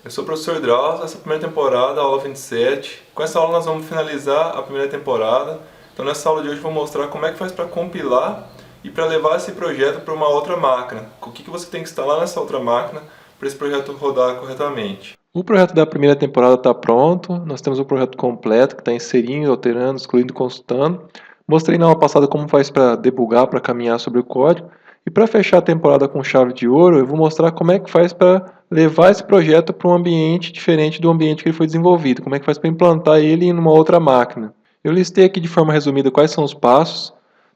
Eu sou o professor Drauzio, essa primeira temporada, aula 27. Com essa aula nós vamos finalizar a primeira temporada. Então nessa aula de hoje eu vou mostrar como é que faz para compilar e para levar esse projeto para uma outra máquina. O que você tem que instalar nessa outra máquina para esse projeto rodar corretamente. O projeto da primeira temporada está pronto, nós temos o projeto completo que está inserindo, alterando, excluindo, consultando. Mostrei na aula passada como faz para debugar, para caminhar sobre o código. E para fechar a temporada com chave de ouro, eu vou mostrar como é que faz para levar esse projeto para um ambiente diferente do ambiente que ele foi desenvolvido, como é que faz para implantar ele em uma outra máquina. Eu listei aqui de forma resumida quais são os passos.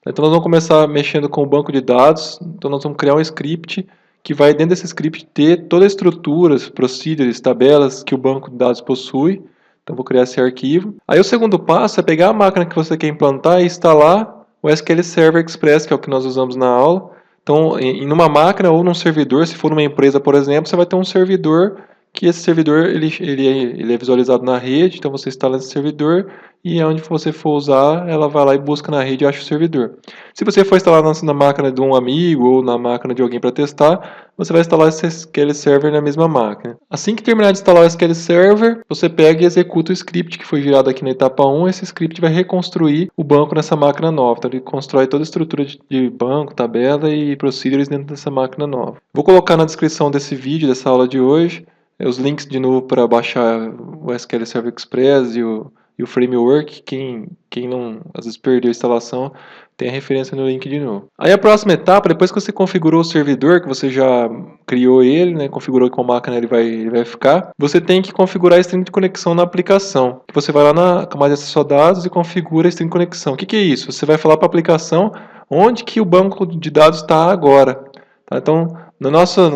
Então nós vamos começar mexendo com o banco de dados, então nós vamos criar um script que vai dentro desse script ter toda a estrutura, procedures, tabelas que o banco de dados possui. Então vou criar esse arquivo. Aí o segundo passo é pegar a máquina que você quer implantar e instalar o SQL Server Express, que é o que nós usamos na aula. Então, em uma máquina ou num servidor, se for uma empresa, por exemplo, você vai ter um servidor que esse servidor ele é visualizado na rede, então você instala esse servidor e onde você for usar, ela vai lá e busca na rede e acha o servidor. Se você for instalar na máquina de um amigo ou na máquina de alguém para testar, você vai instalar esse SQL Server na mesma máquina. Assim que terminar de instalar o SQL Server, você pega e executa o script que foi gerado aqui na etapa 1. Esse script vai reconstruir o banco nessa máquina nova. Então ele constrói toda a estrutura de banco, tabela e procedures dentro dessa máquina nova. Vou colocar na descrição desse vídeo, dessa aula de hoje, os links de novo para baixar o SQL Server Express e o framework. Quem não às vezes perdeu a instalação, tem a referência no link de novo. Aí a próxima etapa, depois que você configurou o servidor, que você já criou ele, né, configurou qual máquina ele vai ficar, você tem que configurar a string de conexão na aplicação. Você vai lá na camada de acesso a dados e configura a string de conexão. O que é isso? Você vai falar para a aplicação onde que o banco de dados está agora. Tá? Então,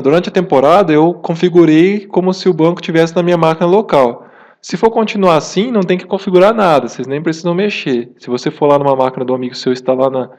durante a temporada, eu configurei como se o banco estivesse na minha máquina local. Se for continuar assim, não tem que configurar nada, vocês nem precisam mexer. Se você for lá numa máquina do amigo seu, instalar na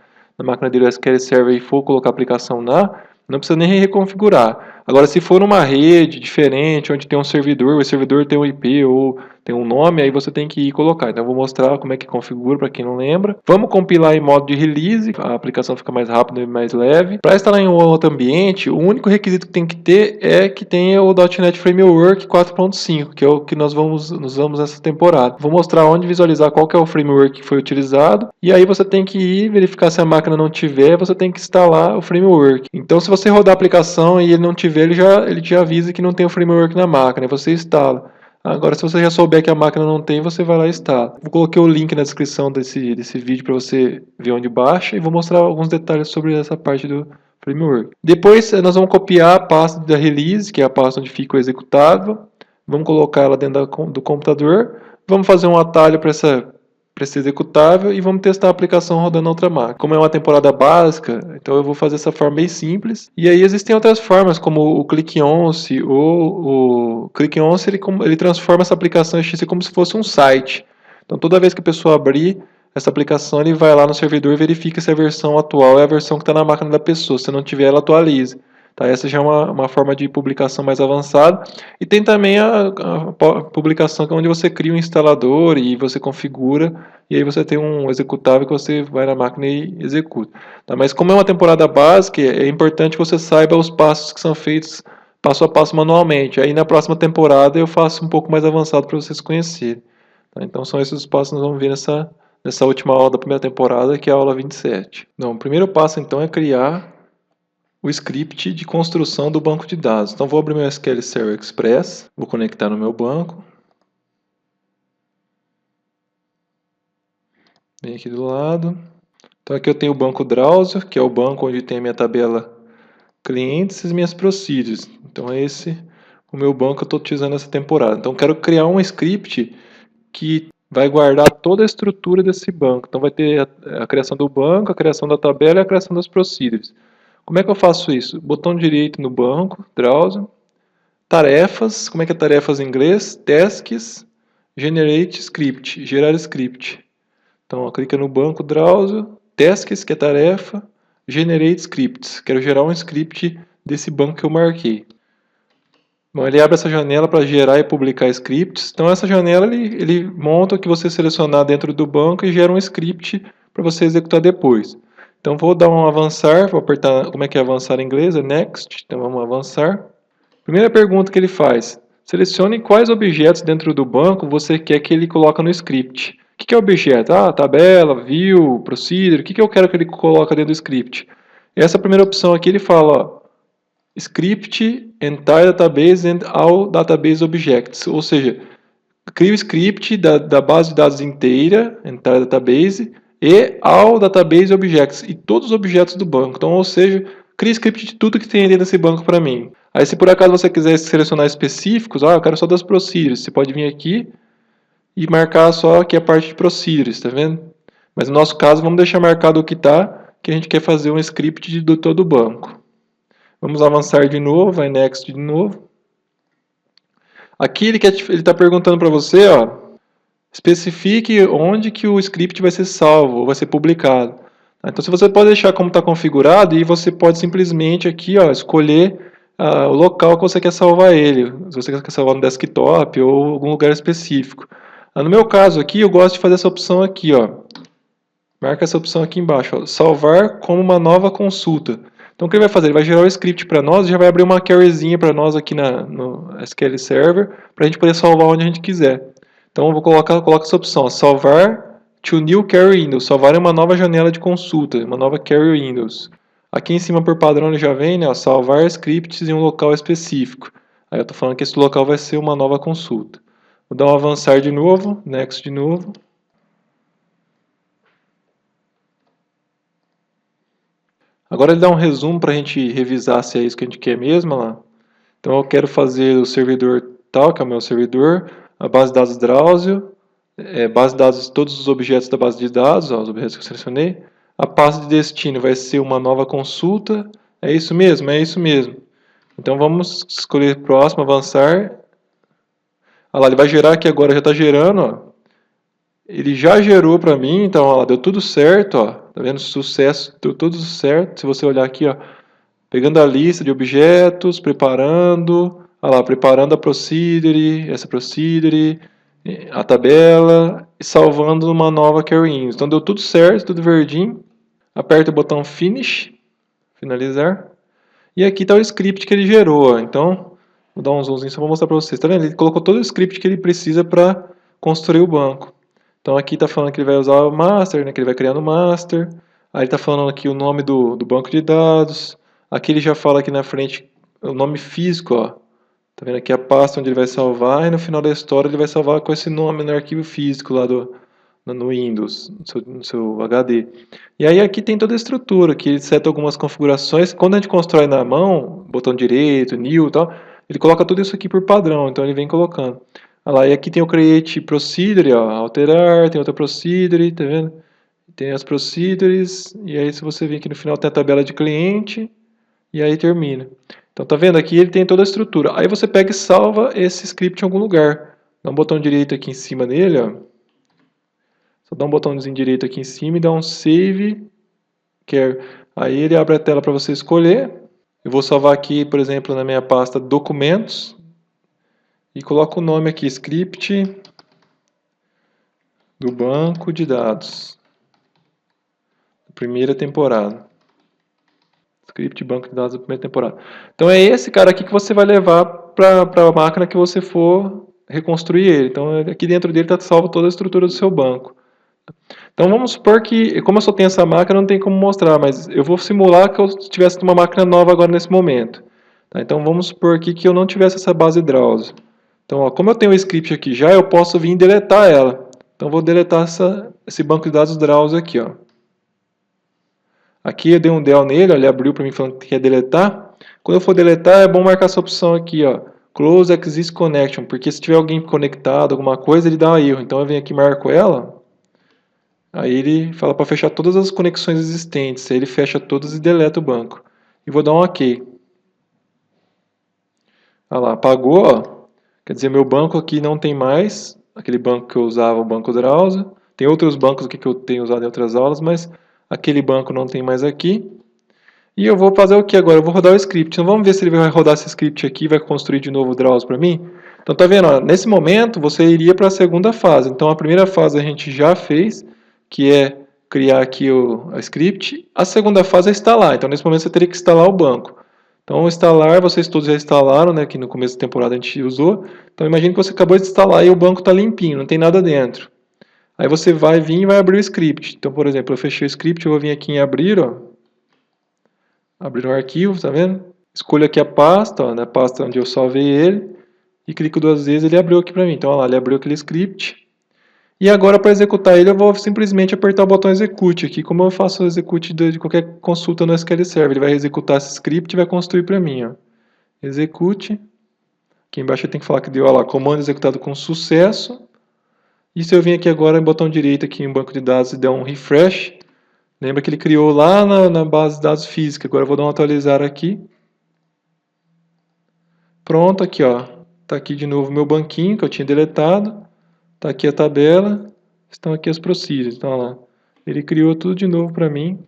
máquina dele o SQL Server e for colocar a aplicação não precisa nem reconfigurar. Agora, se for numa rede diferente, onde tem um servidor, o servidor tem um IP ou tem um nome, aí você tem que ir colocar. Então eu vou mostrar como é que configura para quem não lembra. Vamos compilar em modo de release, a aplicação fica mais rápida e mais leve. Para instalar em um outro ambiente, o único requisito que tem que ter é que tenha o .NET Framework 4.5, que é o que nós usamos nessa temporada. Vou mostrar onde visualizar qual que é o framework que foi utilizado, e aí você tem que ir verificar se a máquina não tiver, você tem que instalar o framework. Então se você rodar a aplicação e ele não tiver, ele te avisa que não tem o framework na máquina, e você instala. Agora, se você já souber que a máquina não tem, você vai lá e instala. Vou colocar o link na descrição desse vídeo para você ver onde baixa e vou mostrar alguns detalhes sobre essa parte do framework. Depois, nós vamos copiar a pasta da release, que é a pasta onde fica o executável. Vamos colocar ela dentro do computador. Vamos fazer um atalho para esse executável e vamos testar a aplicação rodando na outra máquina. Como é uma temporada básica, então eu vou fazer essa forma bem simples. E aí existem outras formas, como o ClickOnce ou o ClickOnce, ele transforma essa aplicação XC como se fosse um site. Então toda vez que a pessoa abrir essa aplicação, ele vai lá no servidor e verifica se a versão atual é a versão que está na máquina da pessoa. Se não tiver, ela atualiza. Tá? Essa já é uma forma de publicação mais avançada. E tem também a publicação onde você cria um instalador e você configura, e aí você tem um executável que você vai na máquina e executa. Tá? Mas como é uma temporada básica, é importante que você saiba os passos que são feitos passo a passo manualmente. Aí na próxima temporada eu faço um pouco mais avançado para vocês conhecerem. Tá? Então são esses os passos que nós vamos ver nessa última aula da primeira temporada, que é a aula 27. Não, o primeiro passo então é criar o script de construção do banco de dados. Então vou abrir meu SQL Server Express, vou conectar no meu banco. Vem aqui do lado. Então aqui eu tenho o banco Drauzio, que é o banco onde tem a minha tabela clientes e as minhas procedures. Então é esse o meu banco que eu estou utilizando nessa temporada. Então eu quero criar um script que vai guardar toda a estrutura desse banco. Então vai ter a criação do banco, a criação da tabela e a criação das procedures. Como é que eu faço isso? Botão direito no banco, Drauzio, tarefas, como é que é tarefas em inglês? Tasks, generate script, gerar script. Então, clica no banco Drauzio, tasks, que é tarefa, generate scripts. Quero gerar um script desse banco que eu marquei. Bom, ele abre essa janela para gerar e publicar scripts. Então, essa janela ele monta o que você selecionar dentro do banco e gera um script para você executar depois. Então, vou dar um avançar, vou apertar, como é que é avançar em inglês? É next. Então, vamos avançar. Primeira pergunta que ele faz: selecione quais objetos dentro do banco você quer que ele coloque no script. O que é objeto? Ah, tabela, view, procedure. O que eu quero que ele coloque dentro do script? Essa primeira opção aqui ele fala, ó, script entire database and all database objects. Ou seja, cria o script da base de dados inteira, entire database, e all database objects, e todos os objetos do banco. Então, ou seja, cria script de tudo que tem dentro desse banco para mim. Aí, se por acaso você quiser selecionar específicos, eu quero só das procedures, você pode vir aqui e marcar só aqui a parte de procedures, tá vendo? Mas no nosso caso, vamos deixar marcado o que está, que a gente quer fazer um script de todo o banco. Vamos avançar de novo, vai next de novo. Aqui ele está perguntando para você, ó, especifique onde que o script vai ser salvo ou vai ser publicado. Então, se você pode deixar como está configurado, e você pode simplesmente aqui, ó, escolher o local que você quer salvar ele. Se você quer salvar no desktop ou algum lugar específico. No meu caso aqui, eu gosto de fazer essa opção aqui, ó. Marca essa opção aqui embaixo, ó, salvar como uma nova consulta. Então o que ele vai fazer? Ele vai gerar o script para nós e já vai abrir uma queryzinha para nós aqui no SQL Server para a gente poder salvar onde a gente quiser. Então eu vou colocar essa opção, ó, salvar to new query window, salvar em uma nova janela de consulta, uma nova query windows. Aqui em cima por padrão ele já vem, né, ó, salvar scripts em um local específico. Aí eu estou falando que esse local vai ser uma nova consulta. Vou dar um avançar de novo, next de novo. Agora ele dá um resumo para a gente revisar se é isso que a gente quer mesmo lá. Então eu quero fazer o servidor tal, que é o meu servidor, a base de dados Drauzio, base de dados, todos os objetos da base de dados, ó, os objetos que eu selecionei. A pasta de destino vai ser uma nova consulta. É isso mesmo? É isso mesmo. Então vamos escolher próximo, avançar. Olha lá, ele vai gerar aqui agora, já está gerando, ó. Ele já gerou para mim, então ó, deu tudo certo, ó. Tá vendo? Sucesso, deu tudo certo. Se você olhar aqui, ó, pegando a lista de objetos, preparando, olha lá, preparando a procedure, essa procedure, a tabela e salvando uma nova query windows. Então deu tudo certo, tudo verdinho. Aperta o botão Finish, finalizar. E aqui está o script que ele gerou, ó. Então vou dar um zoomzinho só para mostrar para vocês. Tá vendo? Ele colocou todo o script que ele precisa para construir o banco. Então aqui está falando que ele vai usar o master, né, que ele vai criar no master. Aí está falando aqui o nome do banco de dados. Aqui ele já fala aqui na frente o nome físico, ó. Tá vendo aqui a pasta onde ele vai salvar e no final da história ele vai salvar com esse nome no arquivo físico lá no Windows, no seu HD. E aí aqui tem toda a estrutura, que ele seta algumas configurações. Quando a gente constrói na mão, botão direito, new e tal, ele coloca tudo isso aqui por padrão, então ele vem colocando. Olha lá, e aqui tem o create procedure, ó, alterar, tem outra procedure, tá vendo? Tem as procedures, e aí se você vir aqui no final tem a tabela de cliente, e aí termina. Então tá vendo aqui ele tem toda a estrutura. Aí você pega e salva esse script em algum lugar. Dá um botão direito aqui em cima dele, ó. Só dá um botãozinho direito aqui em cima e dá um save care. Aí ele abre a tela para você escolher. Eu vou salvar aqui, por exemplo, na minha pasta documentos. E coloco o nome aqui, script do banco de dados. Primeira temporada. Script banco de dados da primeira temporada. Então é esse cara aqui que você vai levar para a máquina que você for reconstruir ele. Então aqui dentro dele está salvo toda a estrutura do seu banco. Então vamos supor que, como eu só tenho essa máquina, não tem como mostrar, mas eu vou simular que eu tivesse uma máquina nova agora nesse momento. Tá? Então vamos supor aqui que eu não tivesse essa base Drauzio. Então, ó, como eu tenho o script aqui já, eu posso vir deletar ela. Então vou deletar esse banco de dados Drauzio aqui, ó. Aqui eu dei um del nele, ó, ele abriu para mim falando que quer deletar. Quando eu for deletar, é bom marcar essa opção aqui, ó, Close Exist Connection, porque se tiver alguém conectado, alguma coisa, ele dá um erro. Então eu venho aqui e marco ela. Aí ele fala para fechar todas as conexões existentes. Aí ele fecha todas e deleta o banco. E vou dar um OK. Olha lá, apagou, ó. Quer dizer, meu banco aqui não tem mais. Aquele banco que eu usava, o banco Drauzio. Tem outros bancos aqui que eu tenho usado em outras aulas, mas aquele banco não tem mais aqui. E eu vou fazer o que agora? Eu vou rodar o script. Então vamos ver se ele vai rodar esse script aqui e vai construir de novo o Drauzio para mim. Então tá vendo? Ó, nesse momento você iria para a segunda fase. Então a primeira fase a gente já fez, que é criar aqui o script. A segunda fase é instalar. Então nesse momento você teria que instalar o banco. Então, instalar, vocês todos já instalaram, né, que no começo da temporada a gente usou. Então, imagine que você acabou de instalar e o banco está limpinho, não tem nada dentro. Aí você vai vir e vai abrir o script. Então, por exemplo, eu fechei o script, eu vou vir aqui em abrir, ó. Abrir um arquivo, tá vendo? Escolho aqui a pasta, ó, na pasta onde eu salvei ele. E clico 2 vezes, ele abriu aqui para mim. Então, olha lá, ele abriu aquele script. E agora, para executar ele, eu vou simplesmente apertar o botão Execute aqui, como eu faço o execute de qualquer consulta no SQL Server. Ele vai executar esse script e vai construir para mim. Ó. Execute. Aqui embaixo eu tenho que falar que deu, olha lá, comando executado com sucesso. E se eu vir aqui agora, no botão direito aqui em banco de dados e der um refresh, lembra que ele criou lá na base de dados física. Agora eu vou dar um atualizar aqui. Pronto, aqui ó. Está aqui de novo o meu banquinho que eu tinha deletado. Está aqui a tabela, estão aqui as procedures. Então, olha lá, ele criou tudo de novo para mim,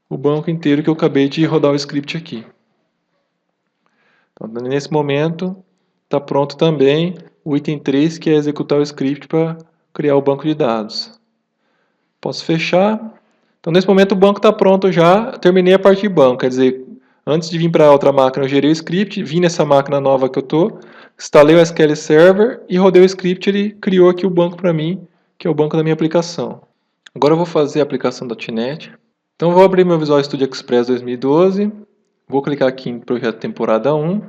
o banco inteiro que eu acabei de rodar o script aqui. Então, nesse momento, está pronto também o item 3, que é executar o script para criar o banco de dados. Posso fechar. Então, nesse momento, o banco está pronto já, terminei a parte de banco, quer dizer, antes de vir para outra máquina, eu gerei o script, vim nessa máquina nova que eu estou, instalei o SQL Server e rodei o script, ele criou aqui o banco para mim, que é o banco da minha aplicação. Agora eu vou fazer a aplicação .NET. Então eu vou abrir meu Visual Studio Express 2012, vou clicar aqui em Projeto Temporada 1,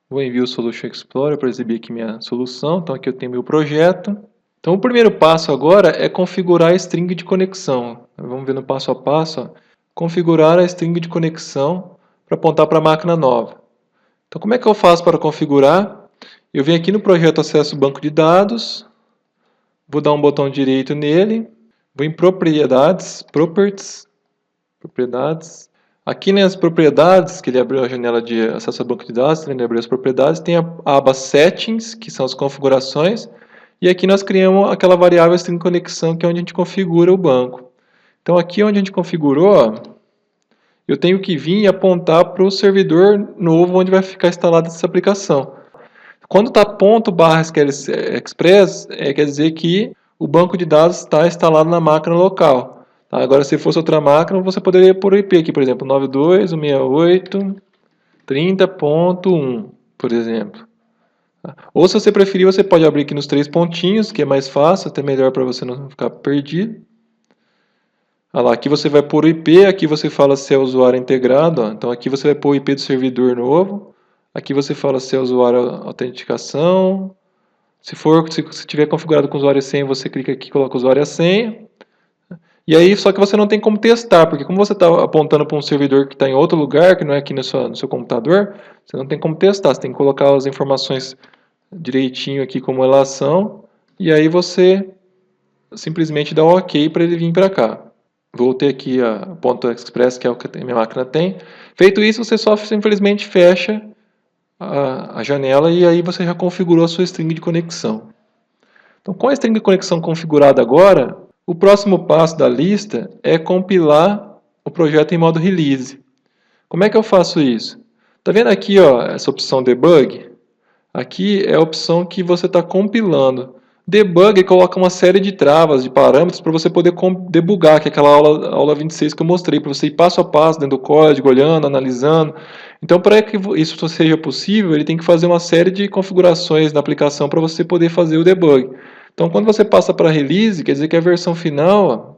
vou em View Solution Explorer para exibir aqui minha solução, então aqui eu tenho meu projeto. Então o primeiro passo agora é configurar a string de conexão. Vamos ver no passo a passo, ó. Configurar a string de conexão para apontar para a máquina nova. Então como é que eu faço para configurar? Eu venho aqui no projeto Acesso Banco de Dados, vou dar um botão direito nele, vou em Propriedades, Propriedades. Aqui nas propriedades, que ele abriu a janela de acesso ao banco de dados, ele abriu as propriedades, tem a aba Settings, que são as configurações, e aqui nós criamos aquela variável string conexão, que é onde a gente configura o banco. Então aqui onde a gente configurou, ó, eu tenho que vir e apontar para o servidor novo onde vai ficar instalada essa aplicação. Quando está ./SQL Express, quer dizer que o banco de dados está instalado na máquina local. Agora, se fosse outra máquina, você poderia pôr o IP aqui, por exemplo, 92.168.30.1, por exemplo. Ou se você preferir, você pode abrir aqui nos 3 pontinhos, que é mais fácil, até melhor para você não ficar perdido. Olha lá, aqui você vai pôr o IP, aqui você fala se é usuário integrado, ó. Então aqui você vai pôr o IP do servidor novo, aqui você fala se é usuário autenticação, se tiver configurado com usuário e senha, você clica aqui e coloca o usuário e a senha. E aí, só que você não tem como testar, porque como você está apontando para um servidor que está em outro lugar, que não é aqui no seu computador, você não tem como testar, você tem que colocar as informações direitinho aqui como elas são, e aí você simplesmente dá um OK para ele vir para cá. Voltei aqui a .express, que é o que a minha máquina tem. Feito isso, você só simplesmente fecha a janela e aí você já configurou a sua string de conexão. Então, com a string de conexão configurada agora, o próximo passo da lista é compilar o projeto em modo release. Como é que eu faço isso? Está vendo aqui ó, essa opção debug? Aqui é a opção que você está compilando. Debug coloca uma série de travas, de parâmetros para você poder debugar, que é aquela aula 26 que eu mostrei, para você ir passo a passo dentro do código, olhando, analisando. Então, para que isso seja possível, ele tem que fazer uma série de configurações na aplicação para você poder fazer o debug. Então, quando você passa para release, quer dizer que a versão final, ó,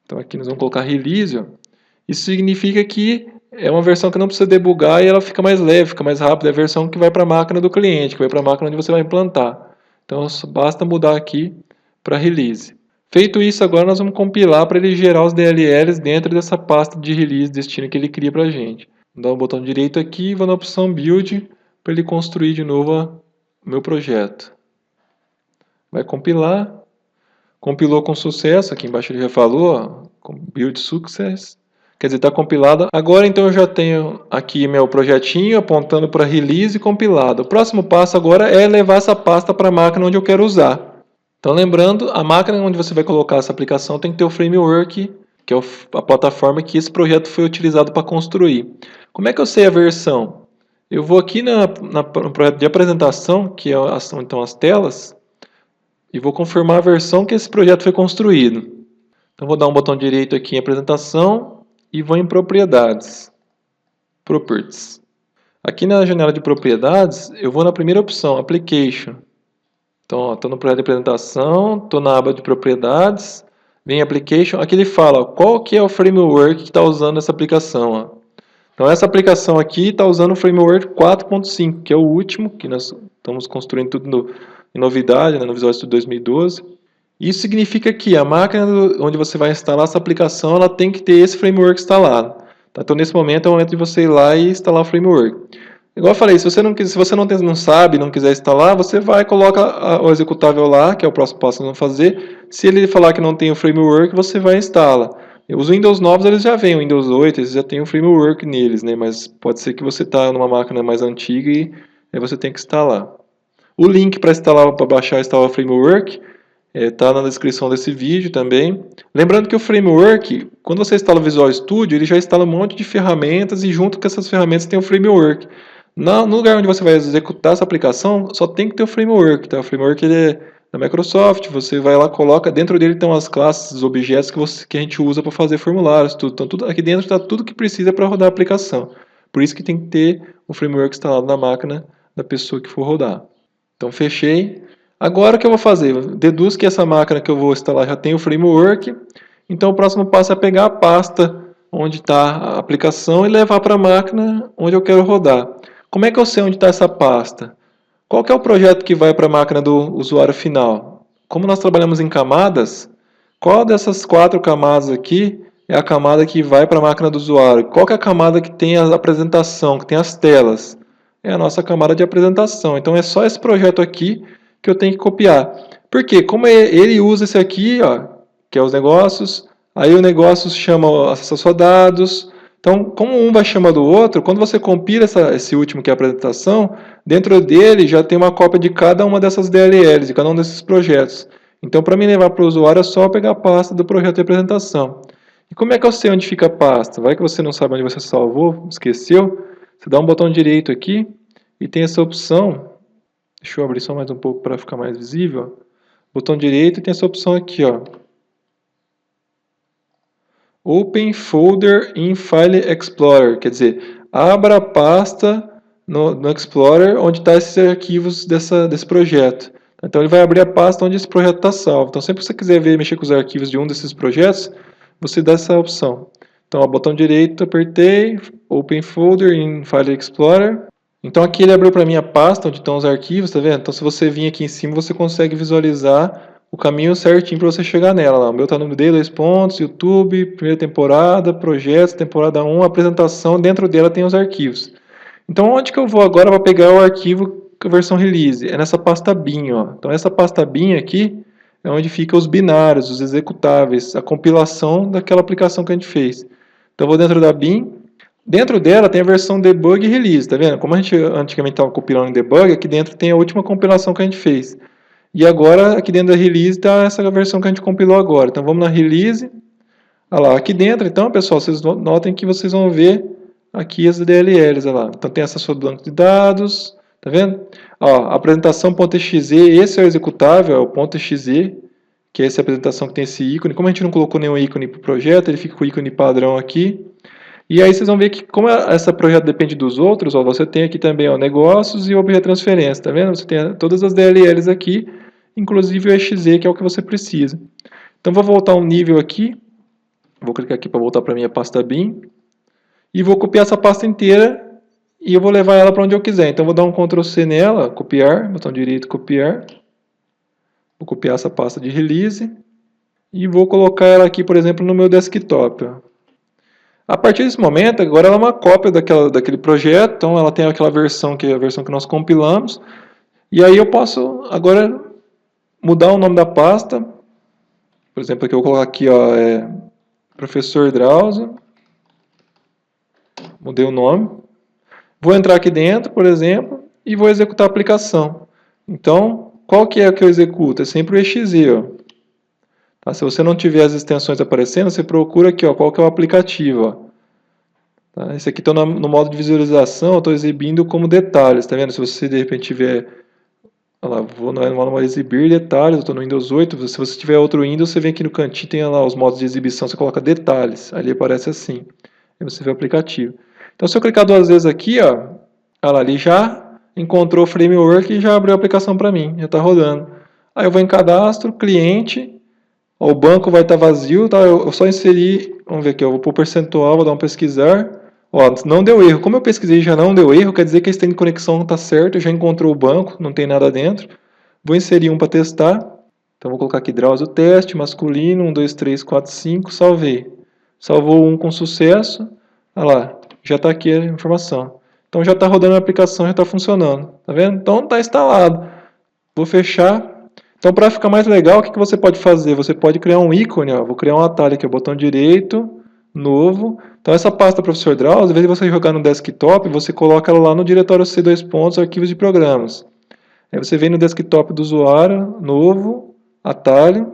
então aqui nós vamos colocar release, ó, isso significa que é uma versão que não precisa debugar e ela fica mais leve, fica mais rápida, é a versão que vai para a máquina do cliente, que vai para a máquina onde você vai implantar. Então, basta mudar aqui para release. Feito isso, agora nós vamos compilar para ele gerar os DLLs dentro dessa pasta de release destino que ele cria para a gente. Vou dar o botão direito aqui e vou na opção Build para ele construir de novo o meu projeto. Vai compilar. Compilou com sucesso, aqui embaixo ele já falou, ó, Build Success. Quer dizer, está compilado. Agora então eu já tenho aqui meu projetinho apontando para release e compilado. O próximo passo agora é levar essa pasta para a máquina onde eu quero usar. Então lembrando, a máquina onde você vai colocar essa aplicação tem que ter o framework, que é a plataforma que esse projeto foi utilizado para construir. Como é que eu sei a versão? Eu vou aqui no projeto de apresentação, que são então as telas, e vou confirmar a versão que esse projeto foi construído. Então vou dar um botão direito aqui em apresentação, e vou em propriedades. Properties. Aqui na janela de propriedades, eu vou na primeira opção, Application. Então, estou no projeto de apresentação, estou na aba de propriedades, vem Application, aqui ele fala ó, qual que é o framework que está usando essa aplicação. Ó. Então, essa aplicação aqui está usando o framework 4.5, que é o último, que nós estamos construindo tudo em novidade, né, no Visual Studio 2012. Isso significa que a máquina onde você vai instalar essa aplicação, ela tem que ter esse framework instalado. Tá? Então, nesse momento, é o momento de você ir lá e instalar o framework. Igual eu falei, se você não sabe, não quiser instalar, você vai e coloca o executável lá, que é o próximo passo que nós vamos fazer. Se ele falar que não tem o framework, você vai e instala. Os Windows novos eles já vêm, o Windows 8 eles já tem um framework neles, né? Mas pode ser que você está numa máquina mais antiga e aí você tem que instalar. O link para instalar, para baixar e instalar o framework está na descrição desse vídeo também. Lembrando que o framework, quando você instala o Visual Studio, ele já instala um monte de ferramentas e junto com essas ferramentas tem o framework. No lugar onde você vai executar essa aplicação, só tem que ter o framework. Tá? O framework ele é da Microsoft, você vai lá, coloca, dentro dele tem umas classes, os objetos que a gente usa para fazer formulários, tudo. Então aqui dentro está tudo que precisa para rodar a aplicação. Por isso que tem que ter o framework instalado na máquina da pessoa que for rodar. Então fechei. Agora o que eu vou fazer? Eu deduzo que essa máquina que eu vou instalar já tem o framework. Então o próximo passo é pegar a pasta onde está a aplicação e levar para a máquina onde eu quero rodar. Como é que eu sei onde está essa pasta? Qual que é o projeto que vai para a máquina do usuário final? Como nós trabalhamos em camadas, qual dessas 4 camadas aqui é a camada que vai para a máquina do usuário? Qual que é a camada que tem a apresentação, que tem as telas? É a nossa camada de apresentação. Então é só esse projeto aqui que eu tenho que copiar. Por quê? Como ele usa esse aqui, ó, que é os negócios, aí o negócio chama acesso a dados. Então, como um vai chamando o outro, quando você compila esse último que é a apresentação, dentro dele já tem uma cópia de cada uma dessas DLLs, de cada um desses projetos. Então, para me levar para o usuário, é só pegar a pasta do projeto de apresentação. E como é que eu sei onde fica a pasta? Vai que você não sabe onde você salvou, esqueceu? Você dá um botão direito aqui e tem essa opção. Deixa eu abrir só mais um pouco para ficar mais visível. Botão direito e tem essa opção aqui, ó. Open Folder in File Explorer, quer dizer, abra a pasta no Explorer onde estão esses arquivos desse projeto. Então ele vai abrir a pasta onde esse projeto está salvo. Então sempre que você quiser mexer com os arquivos de um desses projetos, você dá essa opção. Então, ó, botão direito, apertei, Open Folder in File Explorer. Então aqui ele abriu para mim a pasta onde estão os arquivos, tá vendo? Então se você vir aqui em cima, você consegue visualizar o caminho certinho para você chegar nela. Lá. O meu está no D, 2 pontos, YouTube, primeira temporada, projetos, temporada 1, apresentação, dentro dela tem os arquivos. Então onde que eu vou agora para pegar o arquivo com a versão release? É nessa pasta bin, ó. Então essa pasta bin aqui é onde fica os binários, os executáveis, a compilação daquela aplicação que a gente fez. Então eu vou dentro da bin. Dentro dela tem a versão debug e release, tá vendo? Como a gente antigamente estava compilando em debug, aqui dentro tem a última compilação que a gente fez. E agora, aqui dentro da release, está essa versão que a gente compilou agora. Então, vamos na release. Olha lá, aqui dentro, então, pessoal, vocês notem que vocês vão ver aqui as DLLs. Olha lá. Então, tem acesso ao banco de dados, tá vendo? Ó, apresentação.exe, esse é o executável, é o .exe, que é essa apresentação que tem esse ícone. Como a gente não colocou nenhum ícone para o projeto, ele fica com o ícone padrão aqui. E aí vocês vão ver que, como esse projeto depende dos outros, ó, você tem aqui também ó, negócios e objeto transferência, tá vendo? Você tem todas as DLLs aqui, inclusive o exe, que é o que você precisa. Então vou voltar um nível aqui, vou clicar aqui para voltar para a minha pasta bin, e vou copiar essa pasta inteira, e eu vou levar ela para onde eu quiser. Então vou dar um Ctrl C nela, copiar, botão direito, copiar, vou copiar essa pasta de release, e vou colocar ela aqui, por exemplo, no meu desktop, ó. A partir desse momento, agora ela é uma cópia daquele projeto, então ela tem aquela versão que é a versão que nós compilamos, e aí eu posso agora mudar o nome da pasta, por exemplo, aqui eu vou colocar aqui, ó, Professor Drauzio, mudei o nome, vou entrar aqui dentro, por exemplo, e vou executar a aplicação. Então, qual que é o que eu executo? É sempre o exe, ó. Tá? Se você não tiver as extensões aparecendo, você procura aqui, ó, qual que é o aplicativo. Ó. Tá? Esse aqui está no modo de visualização, eu estou exibindo como detalhes, tá vendo? Se você de repente tiver, olha lá, vou no modo exibir detalhes, eu estou no Windows 8, se você tiver outro Windows, você vem aqui no cantinho, tem lá os modos de exibição, você coloca detalhes, ali aparece assim, aí você vê o aplicativo. Então, se eu clicar 2 vezes aqui, ó, olha lá, ele já encontrou o framework e já abriu a aplicação para mim, já está rodando. Aí eu vou em cadastro, cliente, ó, o banco vai estar vazio, tá? Eu só inseri, vamos ver aqui, eu vou pôr percentual, vou dar um pesquisar, ó, não deu erro. Como eu pesquisei e já não deu erro, quer dizer que a extend conexão está certo, já encontrou o banco, não tem nada dentro. Vou inserir um para testar, então vou colocar aqui Drauzio teste, masculino, 1, 2, 3, 4, 5, salvei. Salvou um com sucesso, olha lá, já está aqui a informação. Então já está rodando a aplicação, já está funcionando, tá vendo? Então está instalado. Vou fechar. Então, para ficar mais legal, o que você pode fazer? Você pode criar um ícone, ó. Vou criar um atalho aqui, ó, botão direito, novo. Então, essa pasta Professor Drauzio, ao invés de você jogar no desktop, você coloca ela lá no diretório C, arquivos de programas. Aí você vem no desktop do usuário, novo, atalho.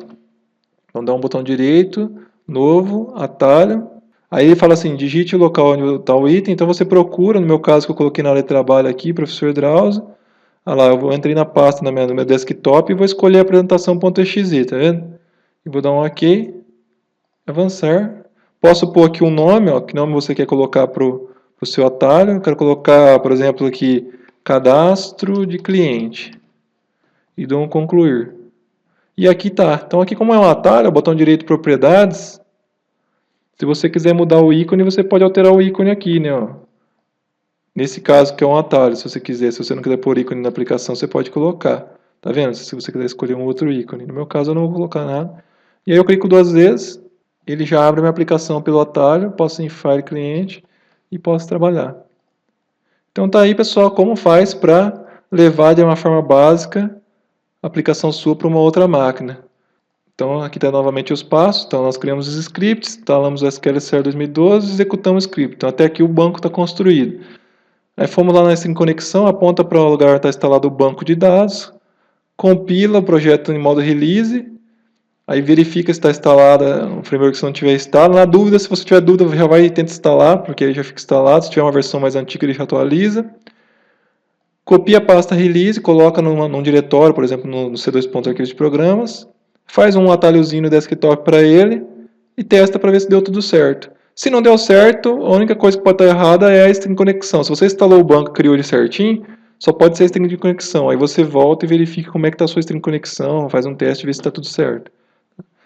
Então, dá um botão direito, novo, atalho. Aí ele fala assim, digite o local onde está o item. Então, você procura, no meu caso que eu coloquei na área de trabalho aqui, Professor Drauzio. Olha lá, eu entrei na pasta no meu desktop e vou escolher a apresentação.exe, tá vendo? E vou dar um OK, avançar. Posso pôr aqui um nome, ó, que nome você quer colocar para o seu atalho. Eu quero colocar, por exemplo, aqui, cadastro de cliente. E dou um concluir. E aqui tá. Então aqui como é um atalho, botão direito propriedades. Se você quiser mudar o ícone, você pode alterar o ícone aqui, né? Ó. Nesse caso, que é um atalho, se você quiser, se você não quiser pôr ícone na aplicação, você pode colocar. Tá vendo? Se você quiser escolher um outro ícone. No meu caso, eu não vou colocar nada. E aí eu clico 2 vezes, ele já abre a minha aplicação pelo atalho, posso ir em File Cliente e posso trabalhar. Então tá aí, pessoal, como faz para levar de uma forma básica a aplicação sua para uma outra máquina. Então aqui está novamente os passos. Então nós criamos os scripts, instalamos o SQL Server 2012 e executamos o script. Então até aqui o banco está construído. Aí fomos lá nessa conexão, aponta para o lugar onde está instalado o banco de dados, compila o projeto em modo release, aí verifica se está instalada um framework se não tiver instalado. Na dúvida, se você tiver dúvida, já vai e tenta instalar, porque aí já fica instalado. Se tiver uma versão mais antiga, ele já atualiza. Copia a pasta release, coloca num diretório, por exemplo, no C2. Arquivos de programas, faz um atalhozinho no desktop para ele e testa para ver se deu tudo certo. Se não deu certo, a única coisa que pode estar errada é a string de conexão. Se você instalou o banco e criou ele certinho, só pode ser a string de conexão. Aí você volta e verifica como é que está a sua string de conexão, faz um teste e vê se está tudo certo.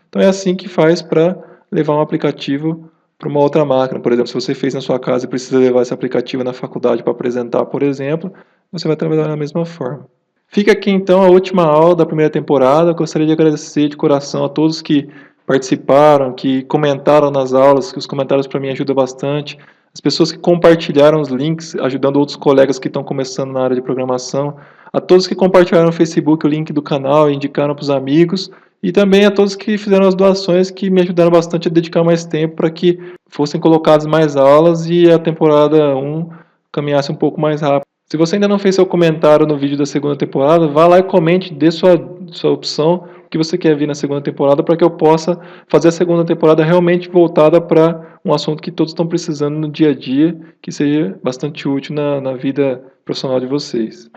Então é assim que faz para levar um aplicativo para uma outra máquina. Por exemplo, se você fez na sua casa e precisa levar esse aplicativo na faculdade para apresentar, por exemplo, você vai trabalhar da mesma forma. Fica aqui então a última aula da primeira temporada. Eu gostaria de agradecer de coração a todos que participaram, que comentaram nas aulas, que os comentários para mim ajudam bastante. As pessoas que compartilharam os links, ajudando outros colegas que estão começando na área de programação. A todos que compartilharam no Facebook o link do canal e indicaram para os amigos. E também a todos que fizeram as doações, que me ajudaram bastante a dedicar mais tempo para que fossem colocadas mais aulas e a temporada 1 caminhasse um pouco mais rápido. Se você ainda não fez seu comentário no vídeo da segunda temporada, vá lá e comente, dê sua opção, o que você quer ver na segunda temporada, para que eu possa fazer a segunda temporada realmente voltada para um assunto que todos estão precisando no dia a dia, que seja bastante útil na vida profissional de vocês.